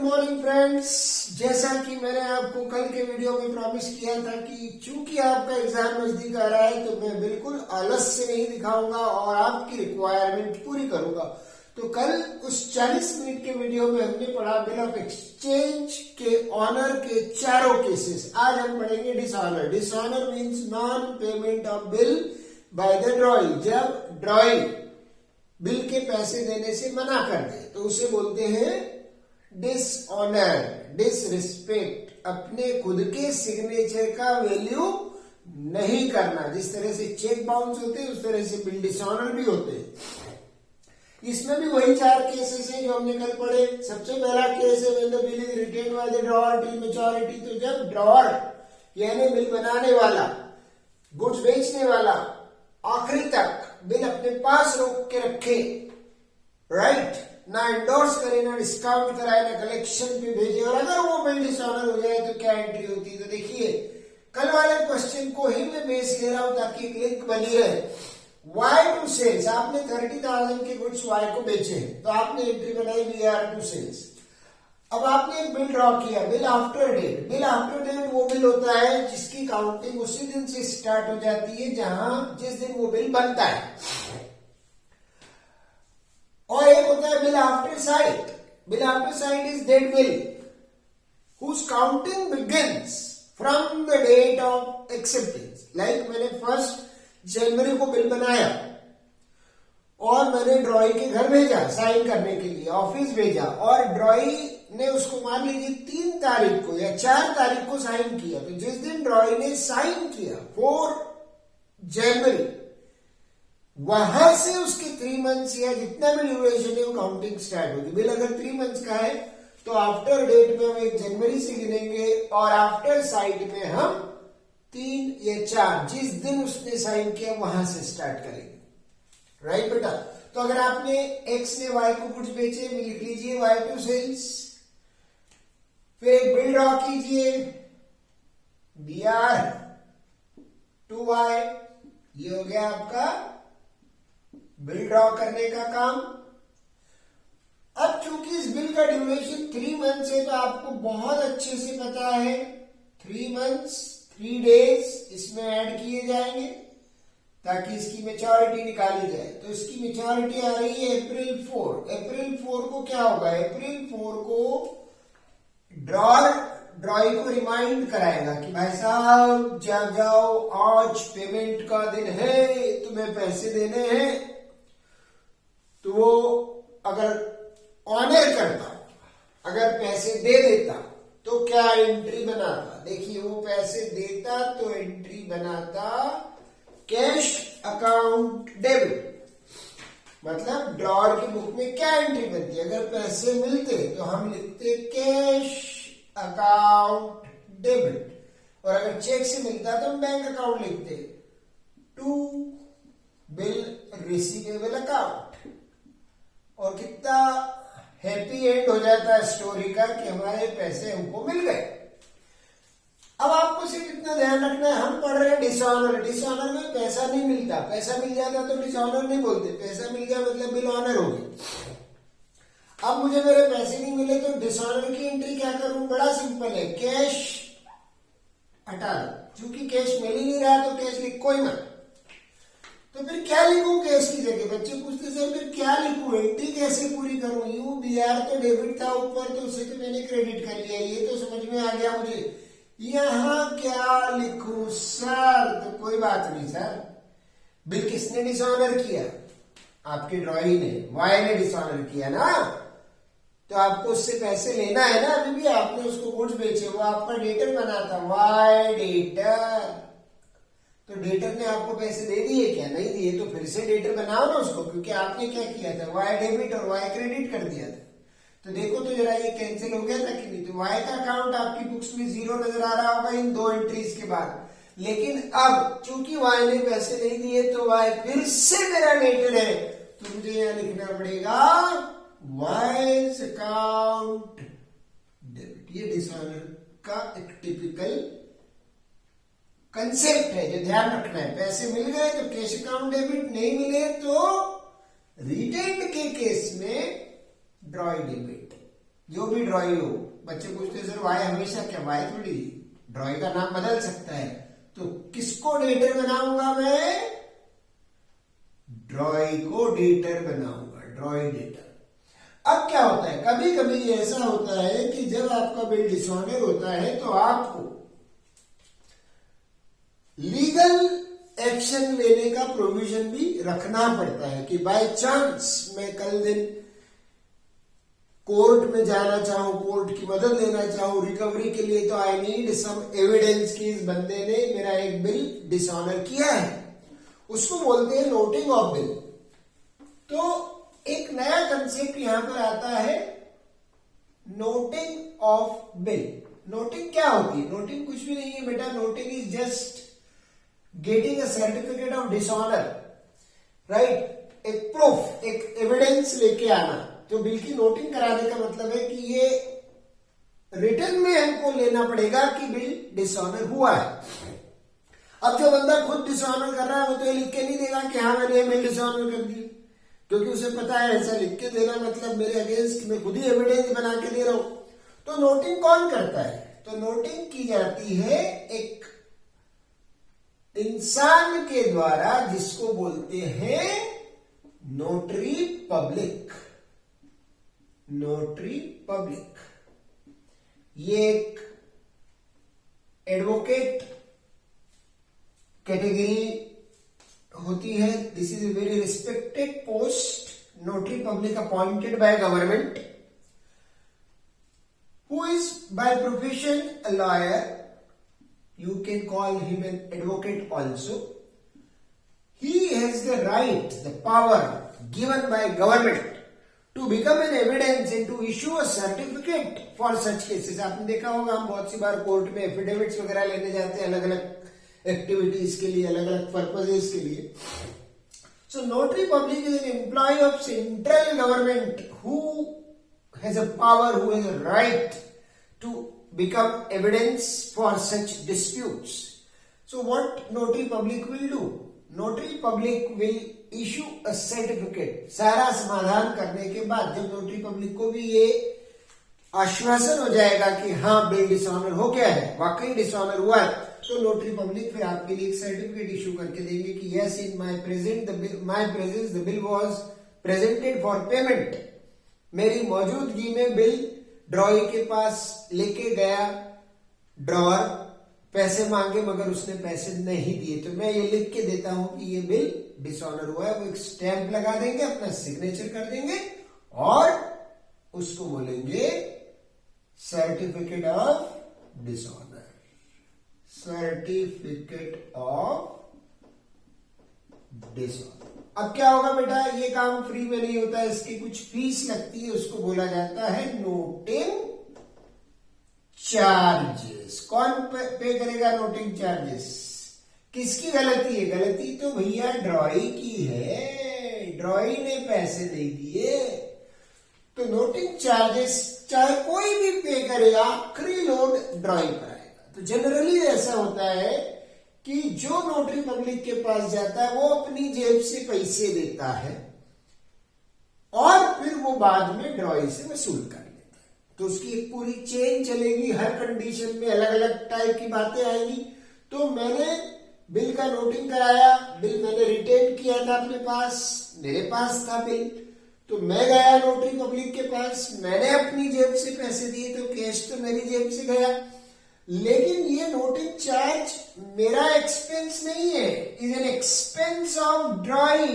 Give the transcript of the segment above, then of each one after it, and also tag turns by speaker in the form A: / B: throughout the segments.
A: Morning friends. जैसा कि मैंने आपको कल के वीडियो में प्रॉमिस किया था कि चूंकि आपका एग्जाम नजदीक आ रहा है तो मैं बिल्कुल आलस से नहीं दिखाऊंगा और आपकी रिक्वायरमेंट पूरी करूंगा। तो कल उस 40 मिनट के वीडियो में हमने पढ़ा बिल ऑफ एक्सचेंज के ऑनर के चारों केसेस। आज हम पढ़ेंगे dishonour. Dishonour means non payment of bill by the ड्रॉई। जब ड्रॉई बिल के पैसे देने से मना कर दे तो उसे बोलते हैं डिसऑनर, डिसरिस्पेक्ट। अपने खुद के सिग्नेचर का वैल्यू नहीं करना। जिस तरह से चेक बाउंस होते हैं उस तरह से बिल डिसऑनर भी होते हैं। इसमें भी वही 4 केसेस हैं जो हमने कल पढ़े। सबसे पहला केस है when the bill is retained by the drawer till maturity. तो जब ड्रॉअर यानी बिल बनाने वाला, गुड्स बेचने वाला आखिरी तक बिल अपने पास रोक के रखे, राइट, ना एंडोर्स करे, ना डिस्काउंट कराए, ना कलेक्शन पे भेजे, और अगर वो बिल डिसऑनर हो जाए तो क्या एंट्री होती है। तो देखिए कल वाले क्वेश्चन को ही मैं बेस ले रहा हूं ताकि एक लिंक बनी रहे। वाई टू सेल्स, आपने 30,000 के गुड्स वाई को बेचे तो आपने एंट्री बनाई BR टू सेल्स। अब आपने एक बिल ड्रॉ किया, bill after date. Bill after date वो बिल होता है जिसकी काउंटिंग उसी दिन से स्टार्ट हो जाती है जिस दिन वो बिल बनता है। और एक होता है bill after site. Bill after site is that bill whose counting begins from the date of acceptance। Like मैंने 1 जनवरी को बिल बनाया और मैंने ड्रॉई के घर भेजा साइन करने के लिए, ऑफिस भेजा, और ड्रॉई ने उसको मान लीजिए 3 तारीख को या 4 तारीख को साइन किया। तो जिस दिन ड्रॉई ने साइन किया 4 जनवरी, वहां से उसके 3 मंथ्स या जितना भी ड्यूरेशन है वो काउंटिंग स्टार्ट होगी। बिल अगर 3 मंथ्स का है तो आफ्टर डेट में हम 1 जनवरी से गिनेंगे और आफ्टर साइट में हम 3 या 4 जिस दिन उसने साइन किया वहां से स्टार्ट करेंगे। राइट बेटा। तो अगर आपने X ने Y को गुड्स बेचे, लिख लीजिए Y टू सेल्स। फिर एक बिल ड्रॉ कीजिए BR टू Y। ये हो गया आपका बिल ड्रॉ करने का काम। अब चूंकि इस बिल का ड्यूरेशन 3 मंथ्स है तो आपको बहुत अच्छे से पता है 3 मंथ्स 3 डेज इसमें ऐड किए जाएंगे ताकि इसकी मैच्योरिटी निकाली जाए। तो इसकी मैच्योरिटी आ रही है अप्रैल 4। अप्रैल 4 को क्या होगा? अप्रैल 4 को ड्रॉई को रिमाइंड कराएगा कि भाई साहब जाग जाओ, आज पेमेंट का दिन है, तुम्हें पैसे देने हैं। तो वो अगर ऑनर करता, अगर पैसे दे देता तो क्या एंट्री बनाता? देखिए वो पैसे देता तो एंट्री बनाता कैश अकाउंट डेबिट। मतलब ड्रॉअर की बुक में क्या एंट्री बनती है? अगर पैसे मिलते तो हम लिखते कैश अकाउंट डेबिट, और अगर चेक से मिलता तो हम बैंक अकाउंट लिखते टू बिल रिसीवेबल अकाउंट। और कितना हैप्पी एंड हो जाता है स्टोरी का कि हमारे पैसे हमको मिल गए। अब आपको सिर्फ इतना ध्यान रखना है, हम पढ़ रहे हैं डिसऑनर। डिसऑनर में पैसा नहीं मिलता। पैसा मिल जाता तो डिसऑनर नहीं बोलते, पैसा मिल गया मतलब बिल ऑनर हो गया। अब मुझे मेरे पैसे नहीं मिले तो डिसऑनर की एंट्री क्या करूं? बड़ा सिंपल है, कैश हटा दो। चूंकि कैश मिल ही नहीं रहा तो कैश लिखो ही मत। तो फिर क्या लिखूं कैश की जगह? बच्चे पूछते सर फिर क्या लिखूं, एंट्री कैसे पूरी करूं? यू BR तो डेबिट था ऊपर तो उसे तो मैंने क्रेडिट कर लिया, ये तो समझ में आ गया मुझे। यहां क्या लिखूं सर? तो कोई बात नहीं सर, बिल किसने डिसऑनर किया? आपके ड्रॉई ने, वाई ने डिसऑनर किया ना, तो आपको उससे पैसे लेना है ना। अभी भी आपने उसको गुड्स बेचे, वो आपका डेटर बना था, वाई डेटर। तो डेटर ने आपको पैसे दे दिए क्या? नहीं दिए, तो फिर से डेटर बनाओ ना उसको, क्योंकि आपने क्या किया था? वाई डेबिट और वाई क्रेडिट कर दिया था। तो देखो तो जरा ये कैंसिल हो गया था कि नहीं? तो वाई का अकाउंट आपकी बुक्स में 0 नजर आ रहा होगा इन 2 एंट्रीज के बाद। लेकिन अब चूंकि वाई ने पैसे नहीं दिए तो वाई फिर से मेरा डेटर है, तो मुझे यहां लिखना पड़ेगा वाइज अकाउंट डेबिट। ये डिसऑनर का एक टिपिकल कंसेप्ट है जो ध्यान रखना है। पैसे मिल गए तो कैश अकाउंट डेबिट, नहीं मिले तो रिटेन्ड के केस में ड्रॉई डेबिट। जो भी ड्रॉई हो। बच्चे पूछते हैं सर वाई हमेशा क्या, वाई थोड़ी, ड्रॉई का नाम बदल सकता है। तो किसको डेटर बनाऊंगा मैं, ड्रॉई को डेटर बनाऊंगा, ड्रॉई डेटर। अब क्या होता है, कभी कभी ऐसा होता है कि जब आपका बिल डिसऑनर होता है तो आपको लीगल एक्शन लेने का प्रोविजन भी रखना पड़ता है कि बाय चांस मैं कल दिन कोर्ट में जाना चाहूं, कोर्ट की मदद लेना चाहूं रिकवरी के लिए, तो आई नीड सम एविडेंस कि इस बंदे ने मेरा एक बिल डिसऑनर किया है। उसको बोलते हैं नोटिंग ऑफ बिल। तो एक नया कंसेप्ट यहां पर आता है, नोटिंग ऑफ बिल। नोटिंग क्या होती है, नोटिंग कुछ भी नहीं है बेटा, noting is just getting a certificate of dishonour, right. एक प्रूफ, एक एविडेंस लेके आना। तो बिल की नोटिंग कराने का मतलब है कि ये रिटर्न में हमको लेना पड़ेगा कि बिल डिसऑनर हुआ है। अब जो बंदा खुद डिसऑनर कर रहा है वो तो ये लिख के नहीं देगा कि हाँ मैंने बिल डिसऑनर कर दी, क्योंकि उसे पता है ऐसा लिख के देना मतलब मेरे अगेंस्ट मैं खुद ही एविडेंस बना के दे रहा हूं। तो नोटिंग कौन करता है, तो नोटिंग की जाती है एक इंसान के द्वारा, जिसको बोलते हैं नोटरी पब्लिक। नोटरी पब्लिक ये एक एडवोकेट कैटेगरी होती है। This is a very respected post, notary public appointed by government, who is by profession a lawyer, you can call him an advocate also. He has the right, the power given by government to become an evidence and to issue a certificate for such cases. आपने देखा होगा हम बहुत सी बार court में affidavits वगैरह लेने जाते हैं अलग अलग एक्टिविटीज के लिए, अलग अलग पर्पजेस के लिए। So notary public is an employee of central government who has a power, who has a right to become evidence for such disputes. So what notary public will do? Notary public will issue a certificate. सारा समाधान करने के बाद जब notary public को भी ये आश्वासन हो जाएगा कि हाँ बिल डिसऑनर हो गया है, वाकई डिसऑनर हुआ है, तो नोटरी पब्लिक फिर आपके लिए एक सर्टिफिकेट इशू करके देंगे कि yes in my presence the bill was presented for payment. मेरी मौजूदगी में बिल ड्रॉई के पास लेके गया, ड्रॉअर पैसे मांगे मगर उसने पैसे नहीं दिए, तो मैं ये लिख के देता हूं कि ये बिल डिसऑनर हुआ है। वो एक स्टैंप लगा देंगे, अपना सिग्नेचर कर देंगे और उसको बोलेंगे certificate of dishonour, certificate of dishonour. अब क्या होगा बेटा, ये काम फ्री में नहीं होता है, इसकी कुछ फीस लगती है, उसको बोला जाता है नोटिंग चार्जेस। कौन पे करेगा नोटिंग चार्जेस? किसकी गलती है? गलती तो भैया ड्रॉई की है, ड्रॉई ने पैसे नहीं दिए। तो नोटिंग चार्जेस चाहे कोई भी पे करेगा, आखिरी लोड ड्रॉई पर आएगा। तो जनरली ऐसा होता है कि जो नोटरी पब्लिक के पास जाता है वो अपनी जेब से पैसे देता है और फिर वो बाद में ड्रॉई से वसूल कर लेता है। तो उसकी एक पूरी चेन चलेगी, हर कंडीशन में अलग अलग टाइप की बातें आएंगी। तो मैंने बिल का नोटिंग कराया, बिल मैंने रिटेन किया था अपने पास, मेरे पास था बिल, तो मैं गया नोटरी पब्लिक के पास, मैंने अपनी जेब से पैसे दिए, तो कैश तो मेरी जेब से गया। लेकिन ये नोटिंग चार्ज मेरा एक्सपेंस नहीं है, is an expense of ड्रॉई।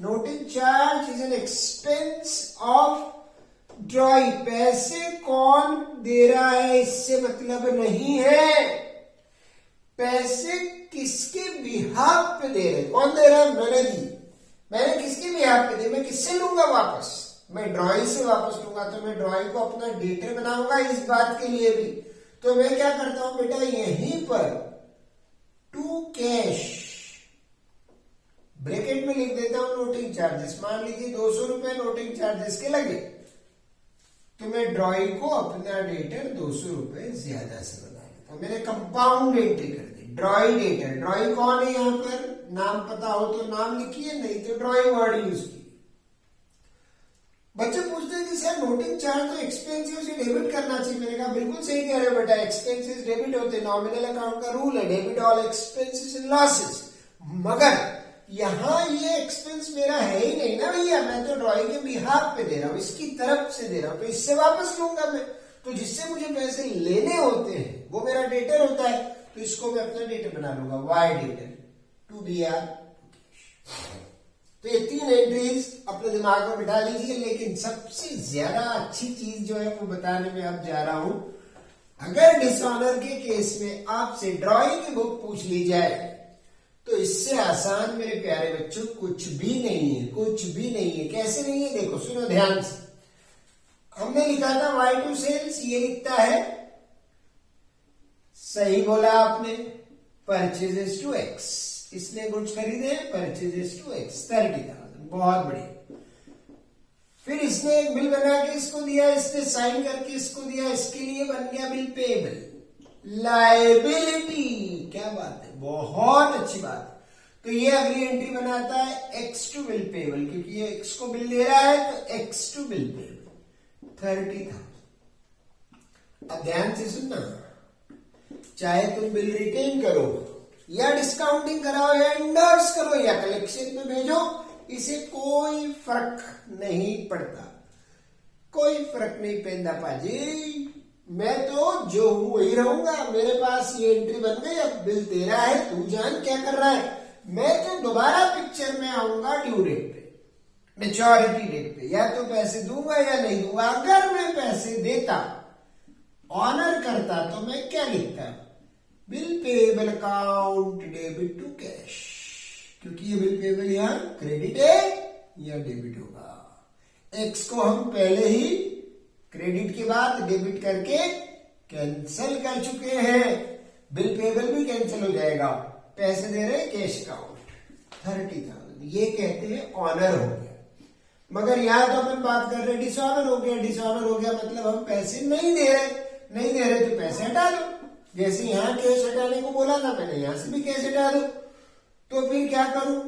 A: Noting charge is an expense of ड्रॉई। पैसे कौन दे रहा है इससे मतलब नहीं है, पैसे किसके बिहाफ पे दे रहे, कौन दे रहा है? मैंने दी, मैंने किसके बिहाफ पे दी, मैं किससे लूंगा वापस? मैं ड्रॉई से वापस लूंगा। तो मैं ड्रॉई को अपना डेटर बनाऊंगा इस बात के लिए भी। तो मैं क्या करता हूं बेटा, यहीं पर टू कैश ब्रैकेट में लिख देता हूं नोटिंग चार्जेस। मान लीजिए 200 रुपए नोटिंग चार्जेस के लगे, तो मैं ड्रॉई को अपना डेटर 200 रुपए ज्यादा से बना लेता हूं। मैंने कंपाउंड एंट्री कर दी, ड्रॉई डेटर। ड्रॉई कौन है? यहां पर नाम पता हो तो नाम लिखिए, नहीं तो ड्रॉई वर्ड यूज कीजिए। बच्चे पूछते हैं कि सर नोटिंग चार्ज तो एक्सपेंसिव से डेबिट करना चाहिए। मैंने कहा बिल्कुल सही कह रहे हो बेटा, एक्सपेंसेस डेबिट होते, नॉमिनल अकाउंट का रूल है, debit all expenses and losses. मगर यहाँ ये एक्सपेंस मेरा है ही नहीं ना भैया, मैं तो ड्रॉइंग के बिहाफ पे दे रहा हूँ, इसकी तरफ से दे रहा हूँ, तो इससे वापस लूंगा मैं। तो जिससे मुझे पैसे लेने होते हैं वो मेरा डेटर होता है, तो इसको मैं अपना डेटर बना लूंगा, Y debtor to B R. तो ये 3 एंट्रीज अपने दिमाग में बिठा लीजिए। लेकिन सबसे ज्यादा अच्छी चीज जो है वो बताने में अब जा रहा हूं। अगर डिसऑनर के केस में आपसे ड्राइंग की बुक पूछ ली जाए तो इससे आसान मेरे प्यारे बच्चों कुछ भी नहीं है, कुछ भी नहीं है। कैसे नहीं है देखो, सुनो ध्यान से। हमने लिखा था वाई टू सेल्स, ये लिखता है, सही बोला आपने, परचेजेस टू एक्स, इसने गुड्स खरीदे, परचेजेस टू एक्स 30,000, बहुत बढ़िया। फिर इसने एक बिल बना के इसको दिया, इसने साइन करके इसको दिया, इसके लिए बन गया बिल पेएबल, लायबिलिटी। क्या बात है, बहुत अच्छी बात है। तो ये अगली एंट्री बनाता है एक्स टू बिल पेएबल, क्योंकि ये एक्स को बिल दे रहा है तो एक्स टू बिल पेएबल 30,000। अब ध्यान से सुनना, चाहे तुम बिल रिटेन करो या डिस्काउंटिंग कराओ या एंडोर्स करो या कलेक्शन में भेजो, इसे कोई फर्क नहीं पड़ता, कोई फर्क नहीं पैदा पाजी। मैं तो जो हूं वही रहूंगा। मेरे पास ये एंट्री बन गई, अब बिल दे रहा है, तू जान क्या कर रहा है। मैं तो दोबारा पिक्चर में आऊंगा ड्यू डेट पे, मेच्योरिटी डेट पे, या तो पैसे दूंगा या नहीं दूंगा। अगर मैं पैसे देता, ऑनर करता, तो मैं क्या लिखता, bill payable account debit to cash, क्योंकि ये बिल पेएबल यहां क्रेडिट है या डेबिट होगा। एक्स को हम पहले ही क्रेडिट के बाद डेबिट करके कैंसिल कर चुके हैं, बिल पेएबल भी कैंसिल हो जाएगा। पैसे दे रहे कैश अकाउंट 30,000, ये कहते हैं ऑनर हो गया। मगर यहां तो अपन बात कर रहे डिसऑनर हो गया। डिसऑनर हो गया मतलब हम पैसे नहीं दे रहे, नहीं दे रहे तो पैसे हटा दो। जैसे यहां कैश हटाने को बोला था मैंने, यहां से भी कैश हटा दो। तो फिर क्या करूं,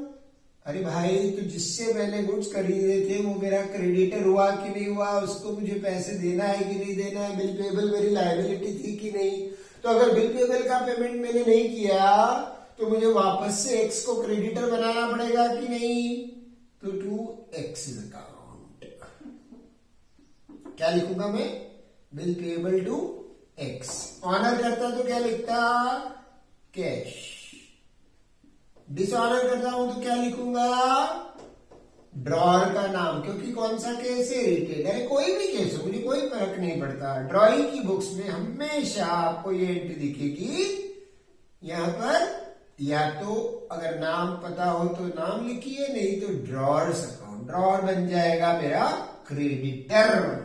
A: अरे भाई तो जिससे मैंने गुड्स खरीदे थे वो मेरा क्रेडिटर हुआ कि नहीं हुआ, उसको मुझे पैसे देना है कि नहीं देना है, बिल पेएबल मेरी लायबिलिटी थी कि नहीं। तो अगर बिल पेएबल का पेमेंट मैंने नहीं किया तो मुझे वापस से एक्स को क्रेडिटर बनाना पड़ेगा कि नहीं। तो टू एक्स अकाउंट क्या लिखूंगा मैं, bill payable to X. Honour करता तो क्या लिखता, कैश। डिसऑनर करता हूं तो क्या लिखूंगा, ड्रॉअर का नाम, क्योंकि कौन सा केस है, रिटेन। अरे कोई भी केस हो, मुझे कोई फर्क नहीं पड़ता। ड्रॉइंग की बुक्स में हमेशा आपको ये एंट्री दिखेगी, यहां पर या तो अगर नाम पता हो तो नाम लिखिए, नहीं तो ड्रॉअर्स अकाउंट, ड्रॉअर बन जाएगा मेरा क्रेडिटर।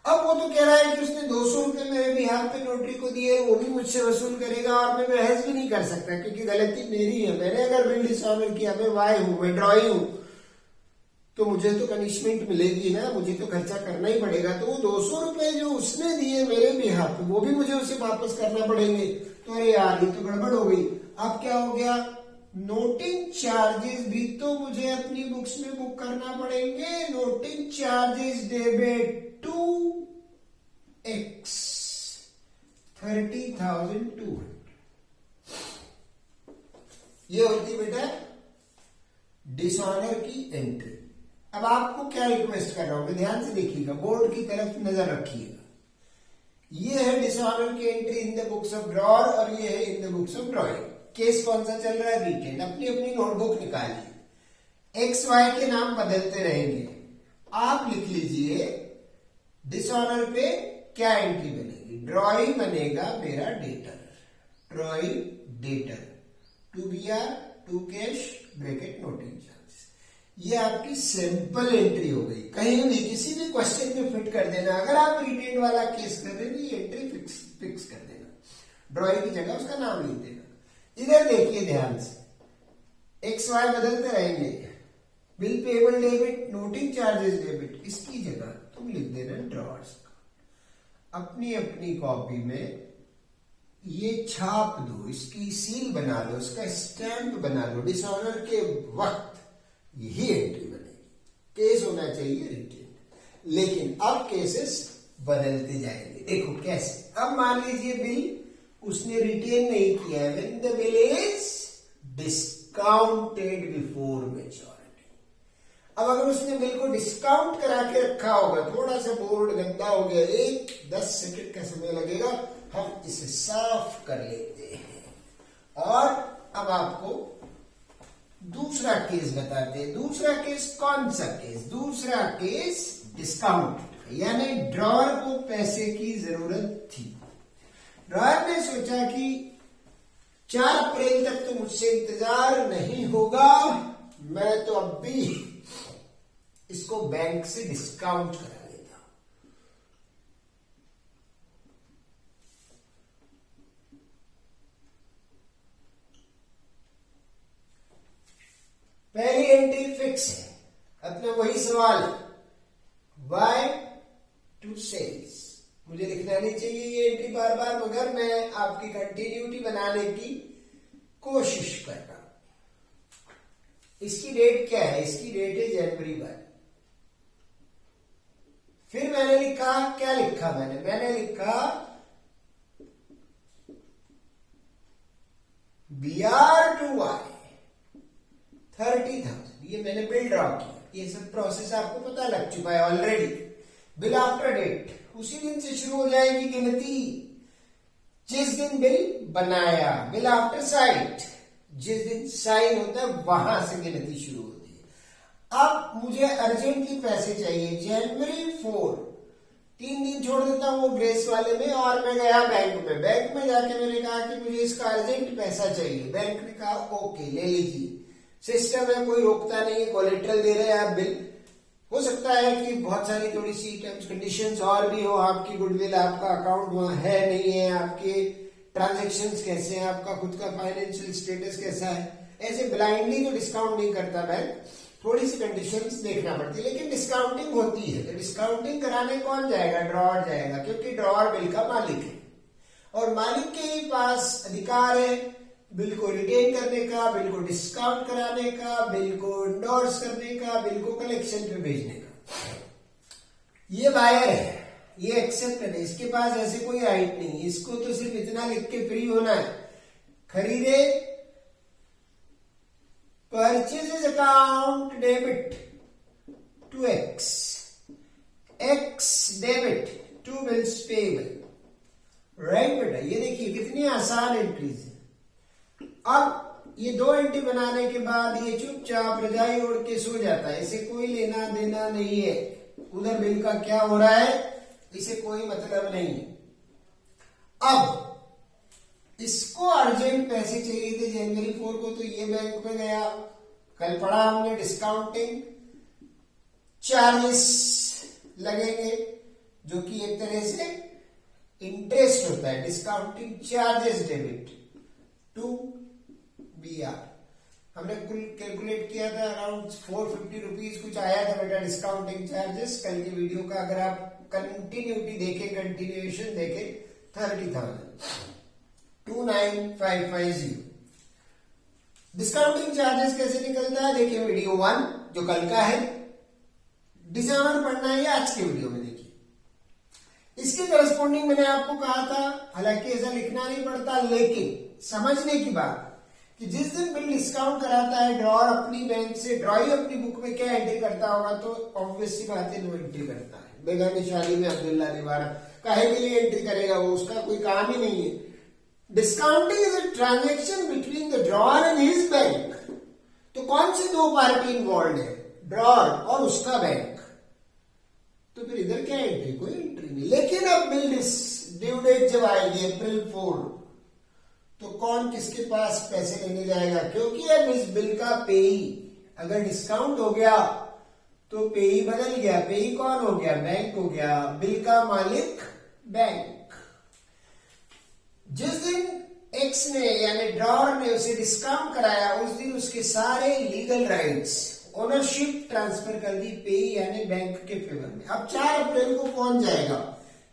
A: अब वो तो कह रहा है कि उसने 200 रुपए मेरे बिहार पे नोटरी को दिए, वो भी मुझसे वसूल करेगा और मैं बहस भी नहीं कर सकता क्योंकि गलती मेरी है। मैंने अगर बिल डिसऑनर किया, मैं वाई हूं, मैं ड्रॉई हूं, तो मुझे तो पनिशमेंट मिलेगी ना, मुझे तो खर्चा करना ही पड़ेगा। तो वो 200 रुपए जो उसने दिए मेरे बिहार पे, वो भी मुझे उसे वापस करना पड़ेंगे। तो अरे यार ये तो गड़बड़ हो गई। अब क्या हो गया, नोटिंग चार्जेस भी तो मुझे अपनी बुक्स में बुक करना पड़ेंगे। Noting charges debit to X 30,200, ये होती बेटा डिसऑनर की एंट्री। अब आपको क्या रिक्वेस्ट कर रहा हूं, ध्यान से देखिएगा, बोर्ड की तरफ नजर रखिएगा। ये है डिसऑनर की entry in the books of drawer और ये है in the books of drawing. Case कौन सा चल रहा है, रिटेन। अपनी अपनी नोटबुक निकालिए, एक्स वाई के नाम बदलते रहेंगे। आप लिख लीजिए डिसऑनर पे क्या एंट्री बनेगी, ड्रॉइंग बनेगा मेरा debtor, drawing debtor, to B R to cash bracket noting charges. ये आपकी सिंपल एंट्री हो गई, कहीं भी किसी भी क्वेश्चन में फिट कर देना। अगर आप रिटेन वाला केस कर रहे हैं ये एंट्री फिक्स कर देना, ड्रॉइंग की जगह उसका नाम लिख देना। इधर देखिए ध्यान से, एक्स वाई बदलते रहेंगे, bill payable debit, noting charges debit, इसकी जगह तुम लिख देना ड्रॉअर्स। अपनी अपनी कॉपी में ये छाप दो, इसकी सील बना लो, इसका स्टैंप बना लो। डिसऑनर के वक्त यही एंट्री बनेगी, केस होना चाहिए रिटेन। लेकिन अब केसेस बदलते जाएंगे। देखो कैसे, अब मान लीजिए बिल उसने रिटेन नहीं किया है, when the bill is discounted before maturity. अब अगर उसने बिल को डिस्काउंट करा के रखा होगा, थोड़ा सा बोर्ड गंदा हो गया, 10 सेकंड का समय लगेगा, हम इसे साफ कर लेते हैं। और अब आपको दूसरा केस बताते हैं। दूसरा केस कौन सा केस? दूसरा केस डिस्काउंट, यानी ड्रॉअर को पैसे की जरूरत थी। ड्रॉअर ने सोचा कि 4 अप्रैल तक तो मुझसे इंतजार नहीं होगा, मैं तो अब भी इसको बैंक से डिस्काउंट करा लेता हूं। पहली एंट्री फिक्स है, अपना वही सवाल है, बाय टू सेल्स। मुझे लिखना नहीं चाहिए ये एंट्री बार बार, मगर मैं आपकी कंटिन्यूटी बनाने की कोशिश कर रहा हूं। इसकी डेट क्या है? इसकी डेट है जनवरी 1। फिर मैंने लिखा, क्या लिखा मैंने लिखा BR to Y 30,000। ये मैंने बिल ड्रॉ किया, ये सब प्रोसेस आपको पता लग चुका है ऑलरेडी। बिल आफ्टर डेट, उसी दिन से शुरू हो जाएगी गिनती जिस दिन बिल बनाया। बिल आफ्टर साइट, जिस दिन साइन होता है वहां से गिनती शुरू होती है। अब मुझे अर्जेंटली पैसे चाहिए, जनवरी 4, 3 दिन छोड़ देता हूं वो ग्रेस वाले में, और मैं गया बैंक में। बैंक में जाके मैंने कहा कि मुझे इसका अर्जेंट पैसा चाहिए। बैंक ने कहा ओके ले लीजिए, सिस्टम है, कोई रोकता नहीं है, कोलेट्रल दे रहे हैं आप बिल। हो सकता है कि बहुत सारी थोड़ी सी टर्म्स कंडीशंस और भी हो, आपकी गुडविल, आपका अकाउंट वहां है नहीं है, आपके ट्रांजैक्शंस कैसे हैं, आपका खुद का फाइनेंशियल स्टेटस कैसा है। ऐसे ब्लाइंडली तो डिस्काउंट नहीं करता बैंक, थोड़ी सी कंडीशंस देखना पड़ती है, लेकिन डिस्काउंटिंग होती है। तो डिस्काउंटिंग कराने कौन जाएगा? ड्रॉअर जाएगा, क्योंकि ड्रॉअर बिल का मालिक है और मालिक के ही पास अधिकार है बिल को रिटेन करने का, बिल को डिस्काउंट कराने का, बिल को इंडोर्स करने का, बिल को कलेक्शन पे भेजने का। ये बायर है, ये एक्सेप्टर है, इसके पास ऐसे कोई राइट नहीं है। इसको तो सिर्फ इतना लिख के फ्री होना है, खरीदे purchases account debit to X, X debit to bills payable. Right बेटा, ये देखिए कितनी आसान एंट्रीज है। अब ये 2 एंट्री बनाने के बाद ये चुपचाप रजाई ओढ़ के सो जाता है, इसे कोई लेना देना नहीं है, उधर बिल का क्या हो रहा है इसे कोई मतलब नहीं है। अब इसको अर्जेंट पैसे चाहिए थे जनवरी 4 को, तो ये बैंक में गया। कल पढ़ा हमने डिस्काउंटिंग चार्जेस लगेंगे, जो कि एक तरह से इंटरेस्ट होता है। Discounting charges debit to BR, हमने कुल कैलकुलेट किया था अराउंड 450 रुपीज कुछ आया था बेटा डिस्काउंटिंग चार्जेस। कल की वीडियो का अगर आप कंटिन्यूटी देखें, कंटिन्यूएशन देखें, 30,000 29,550। डिस्काउंटिंग चार्जेस कैसे निकलता है देखिए वीडियो 1 जो कल का है। डिसऑनर पढ़ना है आज के वीडियो में देखिए। इसके करस्पॉन्डिंग मैंने आपको कहा था, हालांकि ऐसा लिखना नहीं पड़ता, लेकिन समझने की बात कि जिस दिन बिल डिस्काउंट कराता है ड्रॉअर अपनी बैंक से, ड्रॉई अपनी बुक में क्या एंट्री करता होगा? तो ऑब्वियस सी बात है नो एंट्री करता है। बेगानी शादी में अब्दुल्ला निवारा काहे के लिए एंट्री करेगा? वो उसका कोई काम ही नहीं है। Discounting is a transaction between the drawer and his bank. तो कौन सी 2 पार्टी इन्वॉल्व है? ड्रॉअर और उसका बैंक। तो फिर इधर क्या एंट्री? कोई एंट्री नहीं। लेकिन अब बिल ड्यू डेट जब आएगी अप्रैल 4, तो कौन किसके पास पैसे लेने जाएगा? क्योंकि अब इस बिल का पेई अगर डिस्काउंट हो गया तो पेई बदल गया। पेई कौन हो गया? बैंक हो गया। बिल का मालिक बैंक। जिस दिन एक्स ने यानी ड्रॉअर ने उसे डिस्काउंट कराया, उस दिन उसके सारे लीगल राइट्स, ओनरशिप ट्रांसफर कर दी पेई यानी बैंक के फेवर में। अब 4 अप्रैल को कौन जाएगा?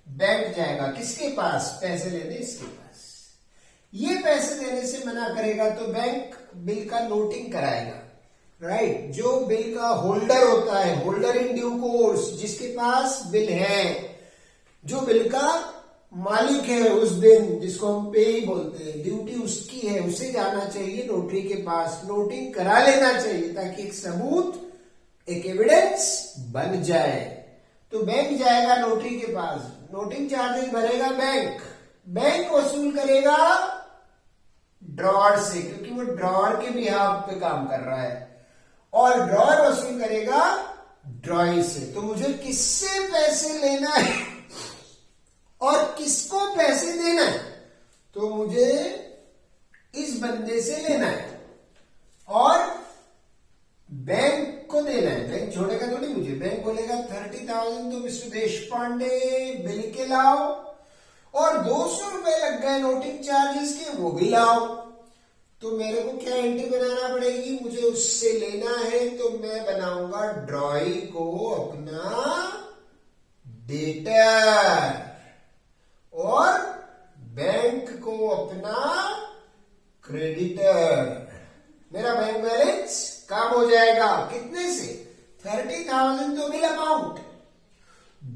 A: बैंक जाएगा। किसके पास? पैसे लेने इसके पास। ये पैसे देने से मना करेगा तो बैंक बिल का नोटिंग कराएगा। राइट, जो बिल का होल्डर होता है, होल्डर इन ड्यू कोर्स, जिसके पास बिल है, जो बिल का मालिक है उस दिन, जिसको हम पे बोलते हैं, ड्यूटी उसकी है, उसे जाना चाहिए नोटरी के पास, नोटिंग करा लेना चाहिए ताकि एक सबूत, एक एविडेंस बन जाए। तो बैंक जाएगा नोटरी के पास, नोटिंग चार्जेस भरेगा बैंक, बैंक वसूल करेगा ड्रॉअर से, क्योंकि वो ड्रॉअर के बिहाफ पे काम कर रहा है, और ड्रॉअर वसूल करेगा ड्रॉई से। तो मुझे किससे पैसे लेना है और किसको पैसे देना है, तो मुझे इस बंदे से लेना है और बैंक को देना है। बैंक छोड़ेगा थोड़ी मुझे, बैंक बोलेगा 30,000 तो मिस्टर देश पांडे बिल के लाओ, और 200 रुपए लग गए नोटिंग चार्जेस के, वो भी लाओ। तो मेरे को क्या एंट्री बनाना पड़ेगी, मुझे उससे लेना है, तो मैं बनाऊंगा ड्रॉई को अपना डेटर और बैंक को अपना क्रेडिटर। मेरा बैंक बैलेंस कम हो जाएगा, कितने से, 30,000 तो बिल अमाउंट,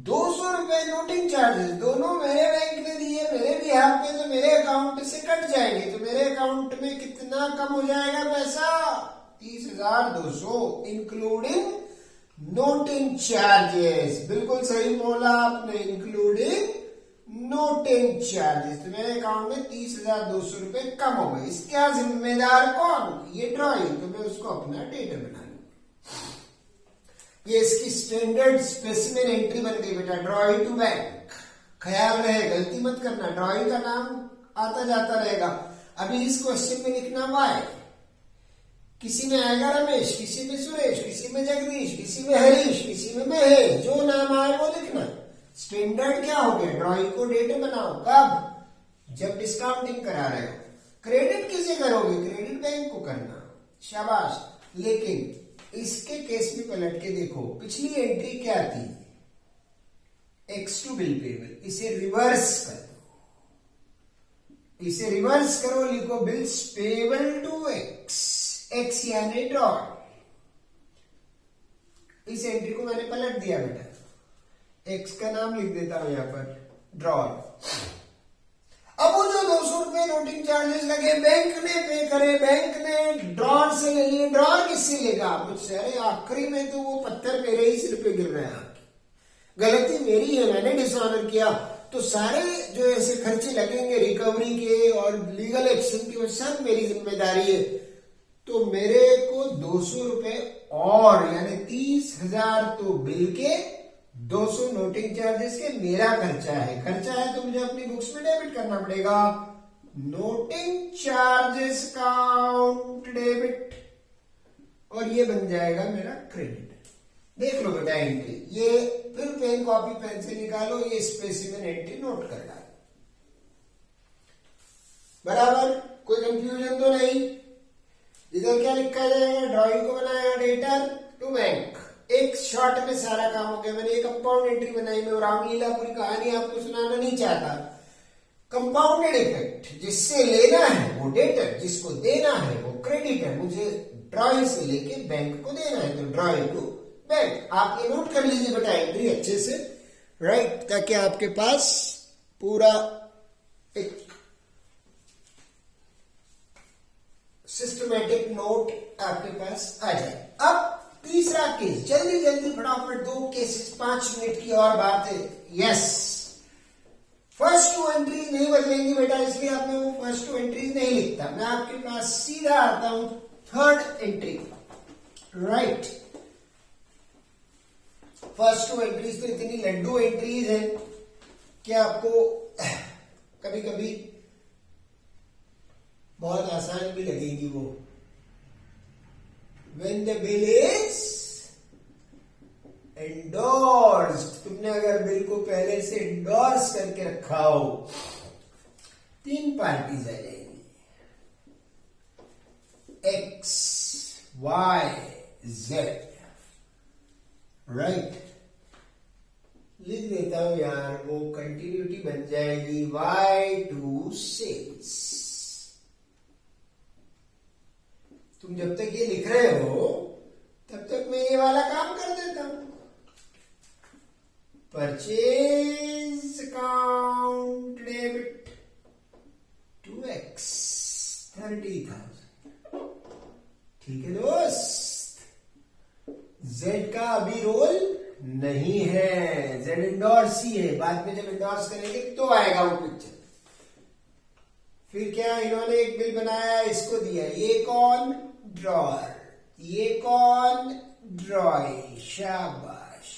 A: 200 रुपए नोटिंग चार्जेस, दोनों मेरे बैंक ने दिए, मेरे बिहाफ पे, तो मेरे अकाउंट से कट जाएंगे, तो मेरे अकाउंट में कितना कम हो जाएगा पैसा, 30,200 इंक्लूडिंग नोटिंग चार्जेस। बिल्कुल सही बोला आपने, इंक्लूडिंग नोटिंग चार्जेस। तो मेरे अकाउंट में 30,200 रुपए कम हो गए। इसका जिम्मेदार कौन, ये ड्रॉइंग, तो मैं उसको अपना डेटर बना लूंगा। ये इसकी स्टैंडर्ड स्पेसिमेन एंट्री बन गई बेटा, ड्रॉइंग टू बैंक। ख्याल रहे, गलती मत करना, ड्रॉइंग का नाम आता जाता रहेगा। अभी इस क्वेश्चन में लिखना वाई, किसी में आएगा रमेश, किसी में सुरेश, किसी में जगदीश, किसी में हरीश, किसी में महेश, जो नाम आए वो लिखना। स्टैंडर्ड क्या हो गया, ड्रॉइंग को डेटर बनाओ, कब, जब डिस्काउंटिंग करा रहे हो। क्रेडिट किसे करोगे, क्रेडिट बैंक को करना, शाबाश। लेकिन इसके केस में पलट के देखो, पिछली एंट्री क्या थी, X2 बिल पेबल, इसे रिवर्स कर दो, इसे रिवर्स करो, लिखो bills payable to X, X यानी ड्रॉर। इस एंट्री को मैंने पलट दिया बेटा, X का नाम लिख देता हूं यहां पर, ड्रॉर। अब वो जो 200 रुपए नोटिंग चार्जेस लगे, बैंक ने पे करे, बैंक ने ड्रॉर से ले लिए। ड्रॉर किससे लेगा, मुझसे। अरे आखिरी में तो वो पत्थर मेरे ही सिर पे गिर रहा है, गलती मेरी है, मैंने डिसऑनर किया, तो सारे जो ऐसे खर्चे लगेंगे रिकवरी के और लीगल एक्शन की, वो सब मेरी जिम्मेदारी है। तो मेरे को 200 रुपए और, यानी 30,000 तो बिल के, 200 नोटिंग चार्जेस के मेरा खर्चा है। खर्चा है तो मुझे अपनी बुक्स में डेबिट करना पड़ेगा, नोटिंग चार्जेस अकाउंट डेबिट, और ये बन जाएगा मेरा क्रेडिट। देख लो बेटा एंट्री, ये फिर पेन कॉपी पेन से निकालो, ये स्पेसिमेन एंट्री नोट कर डालो, बराबर। कोई कंफ्यूजन तो नहीं। इधर क्या लिखा जाएगा, ड्रॉइंग को बनाया डेटर टू बैंक, एक शॉर्ट में सारा काम हो गया। मैंने एक कंपाउंड एंट्री बनाई, मैं रामलीला पूरी कहानी आपको सुनाना नहीं चाहता। कंपाउंडेड इफेक्ट, जिससे लेना है वो डेटर, जिसको देना है वो क्रेडिटर। मुझे ड्रॉइंग से लेके बैंक को देना है, तो ड्रॉइंग टू बैंक। आप ये नोट कर लीजिए बेटा एंट्री अच्छे से, राइट, ताकि आपके पास पूरा एक सिस्टमैटिक नोट आपके पास आ जाए। अब तीसरा केस, जल्दी जल्दी फटाफट, 2 केसेस 5 मिनट की और बात है। यस, फर्स्ट 2 एंट्रीज नहीं बदलेंगी बेटा, इसलिए आपने वो फर्स्ट 2 एंट्रीज नहीं लिखता। मैं आपके पास सीधा आता हूं third entry, right. First 2 entries तो इतनी लड्डू एंट्रीज हैं कि आपको कभी कभी बहुत आसान भी लगेगी वो। When the bill is endorsed, तुमने अगर बिल को पहले से इंडोर्स करके रखा हो, 3 पार्टीज आ जाएंगी, X, Y, Z, राइट। लिख देता हूं यार, वो कंटिन्यूटी बन जाएगी, Y to सेल्स। तुम जब तक ये लिख रहे हो ये वाला काम कर देता हूं। Purchase account debit 2x 30,000। ठीक है दोस्त, जेड का अभी रोल नहीं है, जेड इंडोर्स ही है, बाद में जब इंडोर्स करेंगे तो आएगा वो पिक्चर। फिर क्या, इन्होंने एक बिल बनाया, इसको दिया, ये कौन, ड्रॉअर, ये कौन, ड्रॉइंग, शाबाश,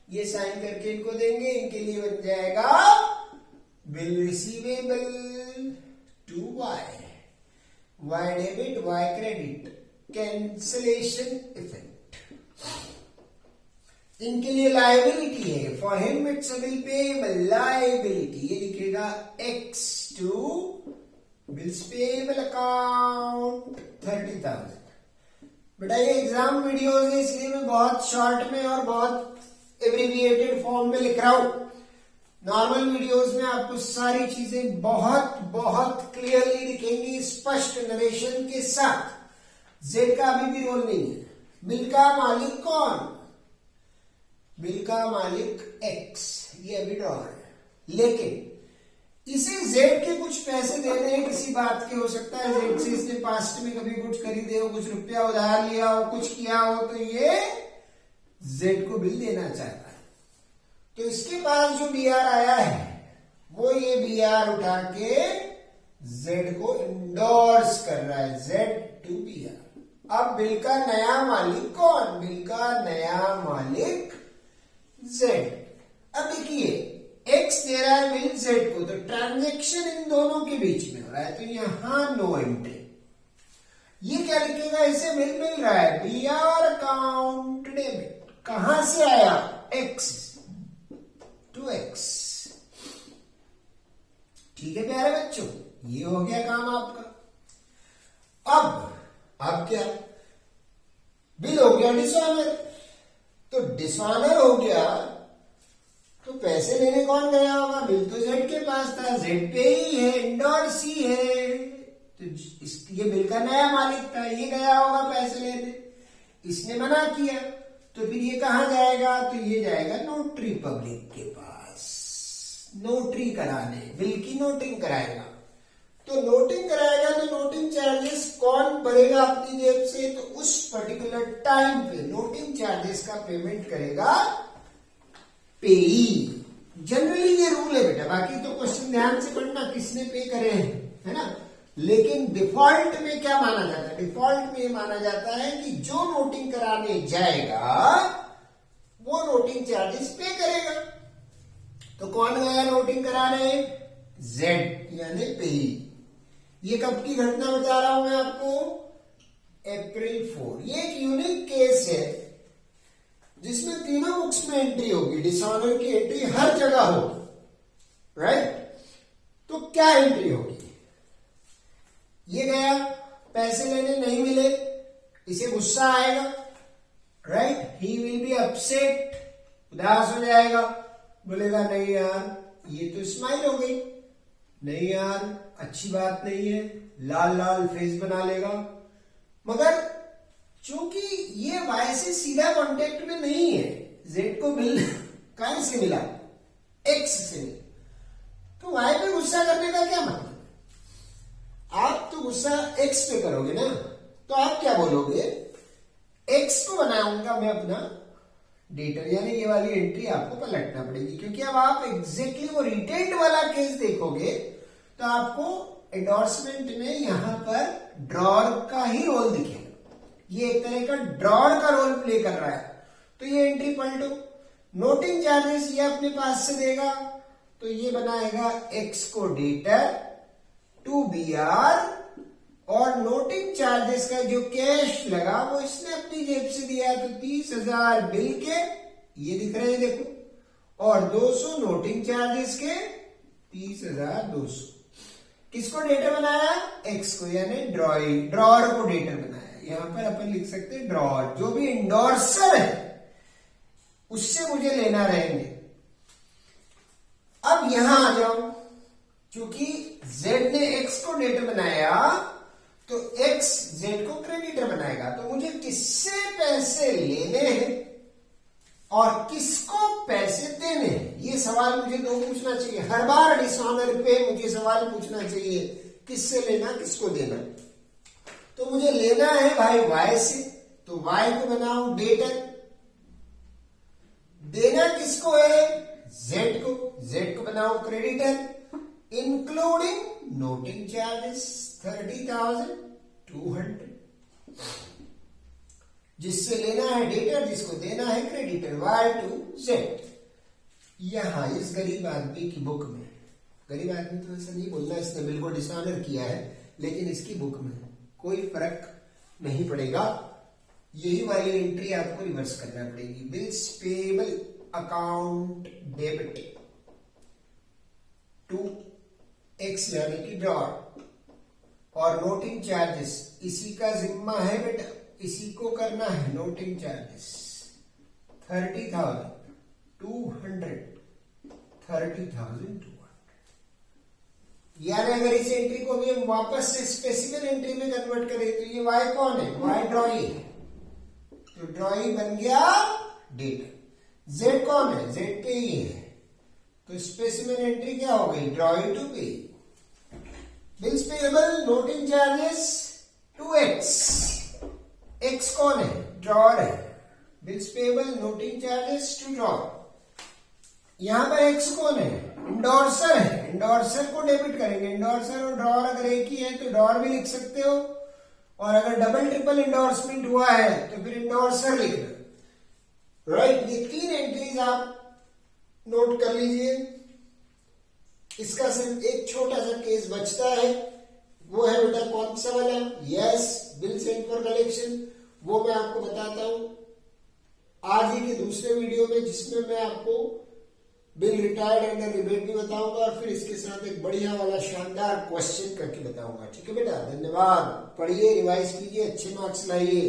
A: ये साइन करके इनको देंगे, इनके लिए बन जाएगा bill receivable to Y, Y debit, Y credit, cancellation effect. इनके लिए लायबिलिटी है, for him it's a bill payable, liability, ये लिखेगा x to bills payable account 30,000। बेटा ये एग्जाम वीडियोस है, इसलिए मैं बहुत शॉर्ट में और बहुत एब्रिविएटेड फॉर्म में लिख रहा हूं। नॉर्मल वीडियोस में आपको सारी चीजें बहुत बहुत क्लियरली दिखेंगी, स्पष्ट नरेशन के साथ। जेड का अभी भी रोल नहीं है। बिल का मालिक कौन, बिल का मालिक x, ये अभी ड्रॉअर है, लेकिन इसे जेड के कुछ पैसे देने हैं, किसी बात के, हो सकता है जेड से इसने पास्ट में कभी कुछ खरीदे हो, कुछ रुपया उधार लिया हो, कुछ किया हो, तो ये जेड को बिल देना चाहता है। तो इसके पास जो बीआर आया है वो ये बीआर उठा के जेड को इंडोर्स कर रहा है, जेड टू बीआर। अब बिल का नया मालिक कौन, बिल का नया मालिक जेड। अब देखिए एक्स दे रहा है बिल जेड को, तो ट्रांजैक्शन इन दोनों के बीच में हो रहा है, तो यहां नो एंट्री। ये क्या लिखेगा, इसे बिल मिल रहा है, बीआर अकाउंट डेबिट, कहां से आया, एक्स टू एक्स। ठीक है प्यारे बच्चों, ये हो गया काम आपका। अब क्या, बिल हो गया डिसऑनर, तो डिसऑनर हो गया तो पैसे लेने कौन गया होगा, बिल तो जेड के पास था, जेड पे ही है, इंडोर्स ही है, तो ये बिल का नया मालिक था, ये गया होगा पैसे लेने, इसने मना किया, तो फिर ये कहां जाएगा, तो ये जाएगा नोटरी पब्लिक के पास, नोटरी कराने, बिल की नोटिंग कराएगा। तो नोटिंग कराएगा तो नोटिंग चार्जेस कौन भरेगा अपनी जेब से, तो उस पर्टिकुलर टाइम पे नोटिंग चार्जेस का पेमेंट करेगा पेई। जनरली ये रूल है बेटा, बाकी तो क्वेश्चन ध्यान से पढ़ना, किसने पे करे हैं, है ना। लेकिन डिफॉल्ट में क्या माना जाता है, डिफॉल्ट में माना जाता है कि जो नोटिंग कराने जाएगा वो नोटिंग चार्जेस पे करेगा। तो कौन गया नोटिंग कराने, जेड यानी पेई। ये कब की घटना बता रहा हूं मैं आपको, अप्रैल 4। ये एक यूनिक केस है जिसमें तीनों बुक्स में एंट्री होगी, डिसऑनर की एंट्री हर जगह होगी, राइट। तो क्या एंट्री होगी, ये गया, पैसे लेने नहीं मिले, इसे गुस्सा आएगा, right, he will be upset, उदास हो जाएगा, बोलेगा नहीं यार ये तो स्माइल हो गई, नहीं यार अच्छी बात नहीं है, लाल लाल फेस बना लेगा। मगर चूंकि ये वाई से सीधा कांटेक्ट में नहीं है, जेड को बिल कहां से मिला, एक्स से मिला, तो वाई पे गुस्सा करने का क्या मतलब, आप तो गुस्सा एक्स पे करोगे ना, तो आप क्या बोलोगे, एक्स को बनाऊंगा मैं अपना डेटर, यानी ये वाली एंट्री आपको पलटना पड़ेगी, क्योंकि अब आप एग्जैक्टली वो रिटेंड वाला केस देखोगे तो आपको एंडोर्समेंट में यहां पर ड्रॉअर का ही रोल दिखेगा, ये एक तरह का ड्रॉअर का रोल प्ले कर रहा है। तो ये एंट्री पलटो, नोटिंग चार्जेस ये अपने पास से देगा, तो ये बनाएगा एक्स को डेटर टू बीआर, और नोटिंग चार्जेस का जो कैश लगा वो इसने अपनी जेब से दिया, तो 30,000 बिल के, ये दिख रहे हैं देखो, और 200 नोटिंग चार्जेस के, 30,200। किसको डेटर बनाया, एक्स को, यानी ड्रॉअर को डेटर बनाया। यहां पर अपन लिख सकते हैं ड्रॉअर, जो भी इंडोर्सर है उससे मुझे लेना रहेंगे। अब यहां आ जाओ, क्योंकि जेड ने एक्स को डेटर बनाया तो एक्स जेड को क्रेडिटर बनाएगा। तो मुझे किससे पैसे लेने हैं और किसको पैसे देने हैं, ये सवाल मुझे दो पूछना चाहिए। हर बार डिसऑनर पे मुझे सवाल पूछना चाहिए किससे लेना किसको देना। तो मुझे लेना है भाई वाई से, तो वाई को बनाऊं डेटर, देना किसको है जेड को, जेड को बनाऊं क्रेडिटर, इंक्लूडिंग नोटिंग चार्जेस 30,200, जिससे लेना है डेटर जिसको देना है क्रेडिटर, वाई टू जेड। यहां इस गरीब आदमी की बुक में, गरीब आदमी तो ऐसा नहीं बोलना, इसने बिल्कुल डिसऑनर किया है, लेकिन इसकी बुक में कोई फर्क नहीं पड़ेगा, यही वाली एंट्री आपको रिवर्स करना पड़ेगी। Bills payable account debit to X यानी कि ड्रॉर, और नोटिंग चार्जेस इसी का जिम्मा है बेटा, इसी को करना है नोटिंग चार्जेस 30,200, 30,200। यानी अगर इस एंट्री को भी हम वापस से स्पेसिफिक एंट्री में कन्वर्ट करें तो ये वाई कौन है, वाई ड्रॉई है, तो ड्रॉई बन गया डेटर। जेड कौन है, जेड पे ही है, तो स्पेसिफिक एंट्री क्या हो गई, drawee to pay. Bills payable noting charges to X, X कौन है, ड्रॉर है, bills payable noting charges to drawer. यहां पर एक्स कौन है, इंडोर्सर है, इंडोर्सर को डेबिट करेंगे। इंडोर्सर और ड्रॉर अगर एक ही है तो ड्रॉर भी लिख सकते हो, और अगर डबल ट्रिपल इंडोर्समेंट हुआ है तो फिर इंडोर्सर लिखना। राइट, ये तीन एंट्रीज आप नोट कर लीजिए। इसका सिर्फ एक छोटा सा केस बचता है, वो है बेटा कौन सा वाला, yes bill send for collection. वो मैं आपको बताता हूं आज ही के दूसरे वीडियो में, जिसमें मैं आपको बिल रिटायर्ड एंड रिबेट भी बताऊंगा, और फिर इसके साथ एक बढ़िया वाला शानदार क्वेश्चन करके बताऊंगा। ठीक है बेटा, धन्यवाद। पढ़िए, रिवाइज कीजिए, अच्छे मार्क्स लाइए।